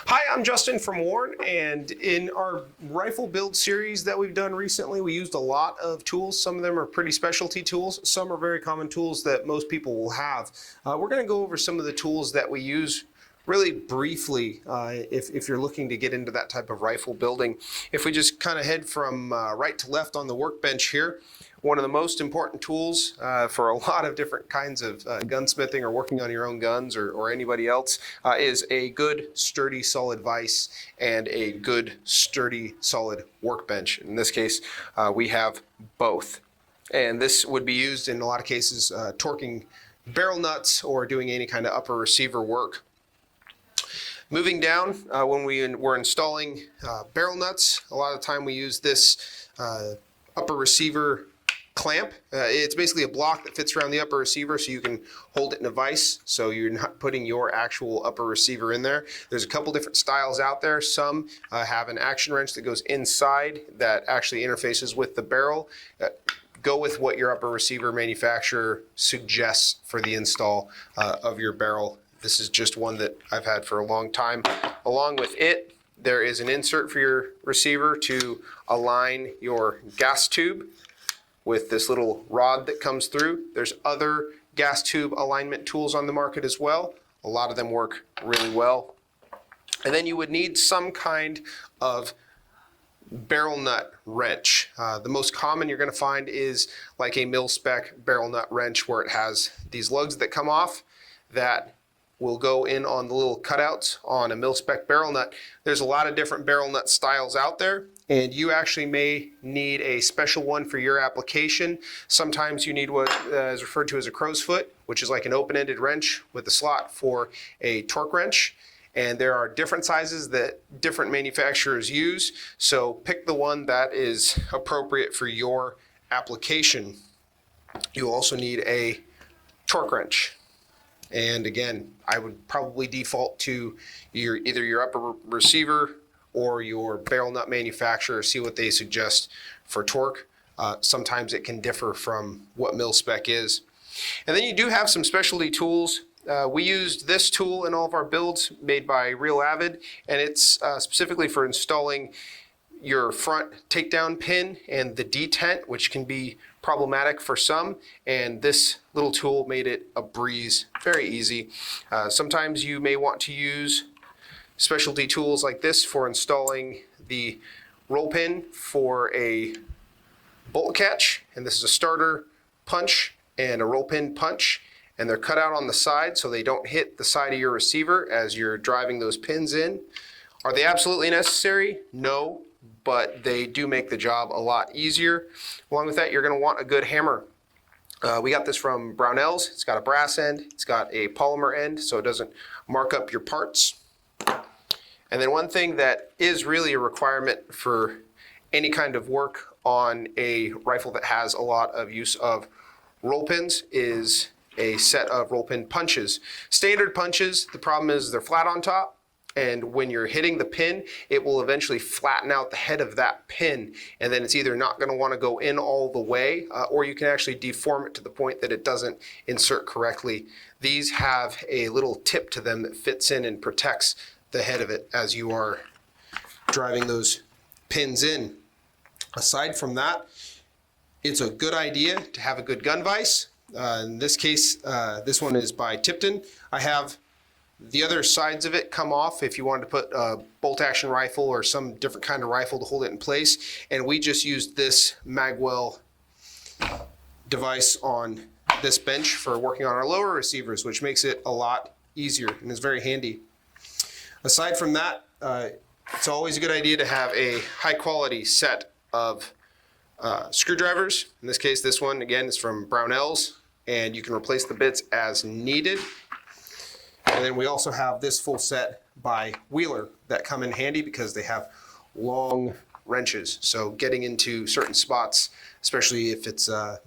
Hi, I'm Justin from Warren, and in our rifle build series that we've done recently, we used a lot of tools. Some of them are pretty specialty tools. Some are very common tools that most people will have. We're going to go over some of the tools that we use really briefly if you're looking to get into that type of rifle building. If we just kind of head from right to left on the workbench here, one of the most important tools for a lot of different kinds of gunsmithing or working on your own guns or anybody else is a good, sturdy, solid vise and a good, sturdy, solid workbench. In this case, we have both. And this would be used in a lot of cases torquing barrel nuts or doing any kind of upper receiver work. Moving down, when we're installing barrel nuts, a lot of the time we use this upper receiver clamp. It's basically a block that fits around the upper receiver so you can hold it in a vise so you're not putting your actual upper receiver in there. There's a couple different styles out there. Some have an action wrench that goes inside that actually interfaces with the barrel. Go with what your upper receiver manufacturer suggests for the install of your barrel. This is just one that I've had for a long time. Along with it, there is an insert for your receiver to align your gas tube with this little rod that comes through. There's other gas tube alignment tools on the market as well. A lot of them work really well. And then you would need some kind of barrel nut wrench. The most common you're going to find is like a mil-spec barrel nut wrench where it has these lugs that come off that will go in on the little cutouts on a mil-spec barrel nut. There's a lot of different barrel nut styles out there, and you actually may need a special one for your application. Sometimes you need what is referred to as a crow's foot, which is like an open-ended wrench with a slot for a torque wrench. And there are different sizes that different manufacturers use, so pick the one that is appropriate for your application. You'll also need a torque wrench. And again, I would probably default to either your upper receiver or your barrel nut manufacturer, see what they suggest for torque. Sometimes it can differ from what mil spec is. And then you do have some specialty tools. We used this tool in all of our builds made by Real Avid, and it's specifically for installing your front takedown pin and the detent, which can be problematic for some, and this little tool made it a breeze, very easy. Sometimes you may want to use specialty tools like this for installing the roll pin for a bolt catch, and this is a starter punch and a roll pin punch, and they're cut out on the side so they don't hit the side of your receiver as you're driving those pins in. Are they absolutely necessary? No, but they do make the job a lot easier. Along with that, you're going to want a good hammer. We got this from Brownells. It's got a brass end, it's got a polymer end so it doesn't mark up your parts. And then one thing that is really a requirement for any kind of work on a rifle that has a lot of use of roll pins is a set of roll pin punches. Standard punches, the problem is they're flat on top, and when you're hitting the pin, it will eventually flatten out the head of that pin, and then it's either not going to want to go in all the way, or you can actually deform it to the point that it doesn't insert correctly. These have a little tip to them that fits in and protects the head of it as you are driving those pins in. Aside from that, it's a good idea to have a good gun vise. In this case, this one is by Tipton. I have the other sides of it come off if you wanted to put a bolt action rifle or some different kind of rifle to hold it in place. And we just used this Magwell device on this bench for working on our lower receivers, which makes it a lot easier and is very handy. Aside from that, it's always a good idea to have a high quality set of screwdrivers. In this case, this one again is from Brownells, and you can replace the bits as needed. And then we also have this full set by Wheeler that come in handy because they have long wrenches. So getting into certain spots, especially if it's a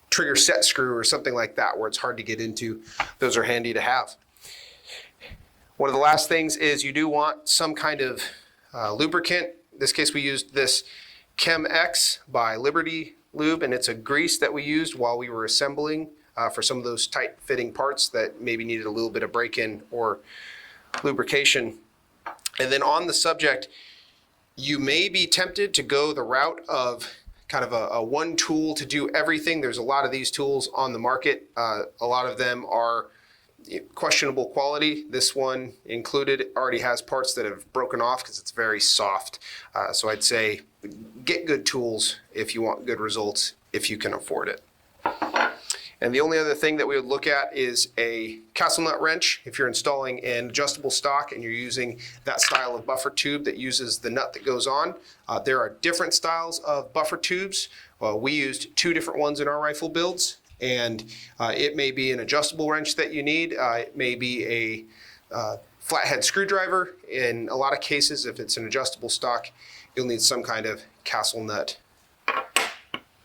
trigger set screw or something like that where it's hard to get into, those are handy to have. One of the last things is you do want some kind of lubricant. In this case, we used this Chem X by Liberty Lube, and it's a grease that we used while we were assembling for some of those tight fitting parts that maybe needed a little bit of break-in or lubrication. And then on the subject, you may be tempted to go the route of kind of a one tool to do everything. There's a lot of these tools on the market. A lot of them are questionable quality. This one included already has parts that have broken off because it's very soft. So I'd say get good tools if you want good results, if you can afford it. And the only other thing that we would look at is a castle nut wrench. If you're installing an adjustable stock and you're using that style of buffer tube that uses the nut that goes on, there are different styles of buffer tubes. We used 2 different ones in our rifle builds, and it may be an adjustable wrench that you need. It may be a flathead screwdriver. In a lot of cases, if it's an adjustable stock, you'll need some kind of castle nut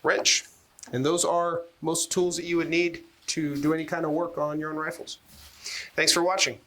wrench. And those are most tools that you would need to do any kind of work on your own rifles. Thanks for watching.